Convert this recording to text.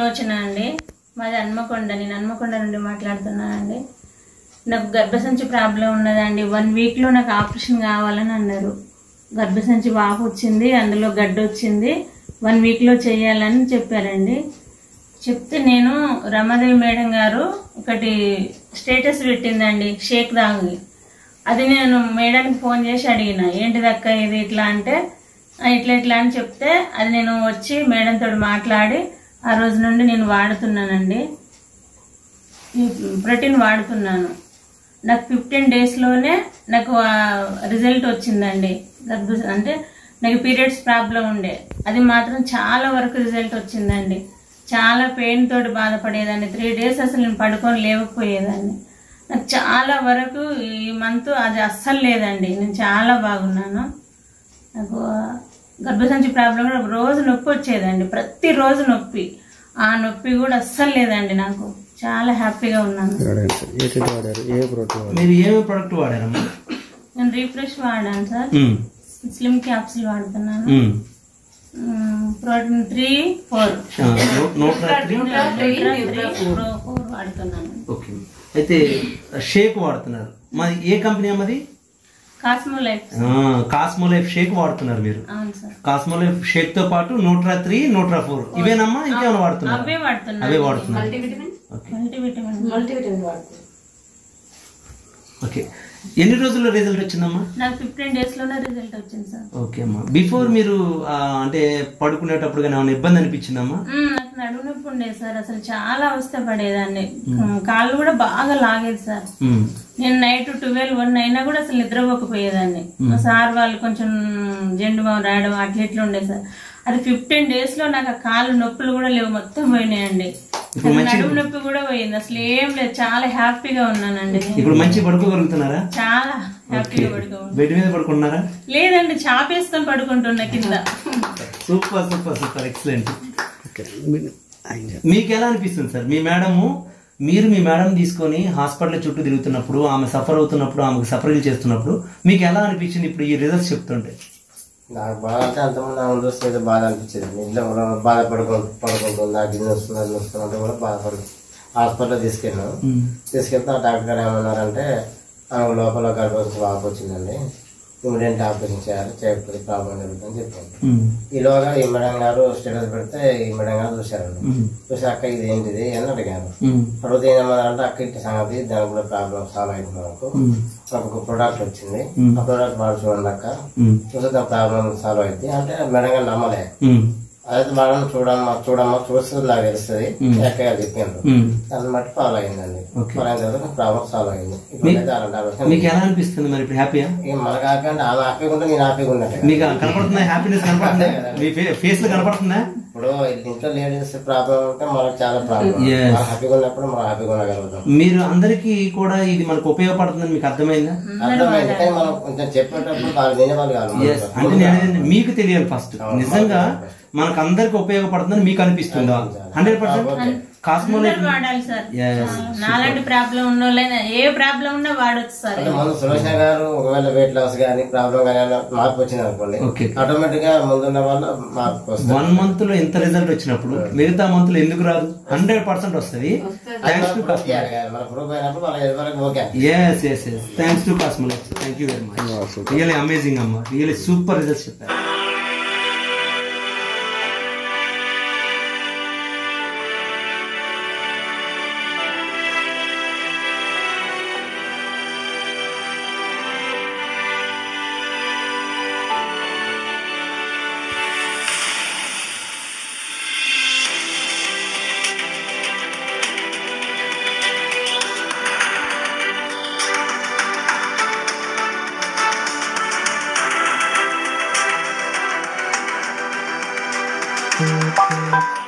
సులోచన అండి. మాది హన్మకొండ. నేను హన్మకొండ నుండి మాట్లాడుతున్నానండి. నాకు గర్భసంచి ప్రాబ్లం ఉన్నదండి. 1 వీక్లో నాకు ఆపరేషన్ కావాలని అన్నారు. గర్భసంచి వాపు వచ్చింది, అందులో గడ్డ వచ్చింది, 1 వీక్లో చేయాలని చెప్పారండి. చెప్తే నేను రమాదేవి మేడం గారు ఒకటి స్టేటస్ పెట్టిందండి షేక్ దాగి. అది నేను మేడానికి ఫోన్ చేసి అడిగిన, ఏంటిదక్క ఇది ఇట్లా అంటే, ఇట్లా అని చెప్తే అది నేను వచ్చి మేడంతో మాట్లాడి ఆ రోజు నుండి నేను వాడుతున్నానండి. ఈ ప్రోటీన్ వాడుతున్నాను. నాకు 15 డేస్లోనే నాకు రిజల్ట్ వచ్చిందండి. అంటే నాకు పీరియడ్స్ ప్రాబ్లం ఉండే, అది మాత్రం చాలా వరకు రిజల్ట్ వచ్చిందండి. చాలా పెయిన్ తోటి బాధపడేదాన్ని. 3 డేస్ అసలు నేను పడుకొని లేవకపోయేదాన్ని. నాకు చాలా వరకు ఈ మంత్ అది అస్సలు లేదండి. నేను చాలా బాగున్నాను. నాకు గర్భసంచి ప్రాబ్లం కూడా రోజు నొప్పి వచ్చేదండి, ప్రతిరోజు నొప్పి. ఆ నొప్పి కూడా అస్సలు లేదండి. నాకు చాలా హ్యాపీగా ఉన్నాను. మీరు ఏ ప్రోడక్ట్ వాడారమ్మా? నేను రీఫ్రెష్ వాడాను సార్, స్లిమ్ క్యాప్సిల్ వాడుతున్నాను, ప్రోటీన్ 3, 4 వాడుతున్నాను. ఓకే, అయితే షేక్ వాడుతున్నారు. మరి ఏ కంపెనీ అమ్మది? కాస్మోలైఫ్ షేక్ వాడుతున్నారు మీరు. కాస్మోలైఫ్ షేక్ తో పాటు నోట్రా 3, నోట్రా 4 ఇవేనమ్మా? ఇంకేమైనా వాడుతున్నారు? అవే వాడుతున్నారు. ఓకే, ఎన్ని రోజుల్లో రిజల్ట్ వచ్చిందమ్మా? నాకు 15 డేస్లోనే రిజల్ట్ వచ్చింది సార్. ఓకే అమ్మా. బిఫోర్ మీరు అంటే పడుకునేటప్పుడు కానీ ఏమైనా ఇబ్బంది అనిపించిందమ్మా? నాకు నడుము నొప్పి ఉండేది సార్, అసలు చాలా అవస్థ పడేదాన్ని. కాళ్ళు కూడా బాగా లాగేది సార్. నేను నైట్ 12, 1 అయినా కూడా అసలు నిద్రపోకపోయేదాన్ని. మా సార్ వాళ్ళు కొంచెం జెండు బాగా రాయడం అట్లా ఇట్లా ఉండేది సార్. అది 15 డేస్లో నాకు ఆ కాళ్ళు నొప్పులు కూడా లేవు, మొత్తం పోయినాయండి. నడుము నొప్పి కూడా పోయింది, అసలు ఏం లేదు. చాలా హ్యాపీగా ఉన్నానండి. ఇప్పుడు మంచి పడుకోగలుగుతున్నారా? చాలా హ్యాపీగా పడుకోవాలి. బెడ్ మీద పడుకున్నారా? లేదండి, చాపేసుకొని పడుకుంటున్నా కింద. Super super super, excellent. మీకు ఎలా అనిపిస్తుంది సార్? మీరు మీ మేడం తీసుకొని హాస్పిటల్ చుట్టూ తిరుగుతున్నప్పుడు, ఆమె సఫర్ అవుతున్నప్పుడు, ఆమెకు సఫరింగ్ చేస్తున్నప్పుడు మీకు ఎలా అనిపించింది ఇప్పుడు ఈ రిజల్ట్స్ చెప్తుంటే? నాకు బాగా అంటే అంతమంది ఆమె చూస్తే బాధ అనిపించేది. ఇంట్లో బాధ పడుకుంటుంది, అది వస్తున్నట్టు కూడా బాధపడుతుంది. హాస్పిటల్ తీసుకెళ్తే ఆ డాక్టర్ గారు ఏమన్నారంటే, ఆమె లోపల గర్భవతి వాపు వచ్చిందండి, ఇమీడియట్ ఆపరేషన్ చేయాలి, చేయకపోతే ప్రాబ్లం జరుగుతుందని చెప్పారు. ఈలోగా ఈ మేడం గారు స్టేటస్ పెడితే ఈ మేడం గారు చూశారండి. చూసి అక్క ఇది ఏంటిది అని అడిగారు. అడిగితే ఏమన్నారంటే, అక్క ఇంటి సంగతి, దానికి కూడా ప్రాబ్లం సాల్వ్ అయింది. నాకు ఒక ప్రోడక్ట్ వచ్చింది, ఆ ప్రోడక్ట్ వాడు చూడండి అక్క, చూస్తే దాని ప్రాబ్లం సాల్వ్ అయింది అంటే మేడం గారు నమ్మలే. అదైతే మేడం చూడమ్మా చూస్తే నాకు తెలుస్తుంది ఎక్కడ చెప్పాను. దాన్ని బట్టి ఫాలో అయిందండి. ఫాలో అయిన తర్వాత ప్రాబ్లం సాల్వ్ అయింది. మీకు ఎలా అనిపిస్తుంది మరి ఇప్పుడు? హ్యాపీయా? మనకు హ్యాపీ అంటే ఆమె హ్యాపీగా ఉంటే నేను హ్యాపీగా ఉన్నట్టు. మీకు కనపడుతుందా? హ్యాపీనెస్ కనపడుతుందా? మీ ఫేస్ లో కనపడుతుందా? ఇప్పుడు ఇంట్లో లేడీస్ ప్రాబ్లం ఉంటే మనకు చాలా ప్రాబ్లం. హ్యాపీగా ఉన్నప్పుడు మనం హ్యాపీగా ఉండగలుగుతాం. మీరు అందరికీ కూడా ఇది మనకు ఉపయోగపడుతుందని మీకు అర్థమైందా? అర్థమైంది, కానీ మనం కొంచెం చెప్పేటప్పుడు వాళ్ళు వినేవాళ్ళు కాదు. అంటే మీకు తెలియాలి ఫస్ట్, నిజంగా మనకు అందరికి ఉపయోగపడుతుందని మీకు అనిపిస్తుందా? 100% కాస్మోలైఫ్ వాడాలి సార్. నాలాంటి ప్రాబ్లం ఉన్న వాళ్ళైనా ఏ ప్రాబ్లం ఉన్నా వాడచ్చు సార్. మన సులోచన గారు ఒకవేళ వెయిట్ లాస్ గానీ ప్రాబ్లం కానీ మార్పు వచ్చింది అనుకోండి, ఆటోమేటిక్ గా ముందున్న వాళ్ళు మార్పు వస్తుంది. 1 మంత్ లో ఇంత రిజల్ట్ వచ్చినప్పుడు మిగతా మంత్ లో ఎందుకు రాదు? 100% వస్తుంది. Thanks to Cosmolife. Thank you very much. Really amazing అమ్మా, రియల్లీ సూపర్ రిజల్ట్స్ చెప్పారు. Thank you.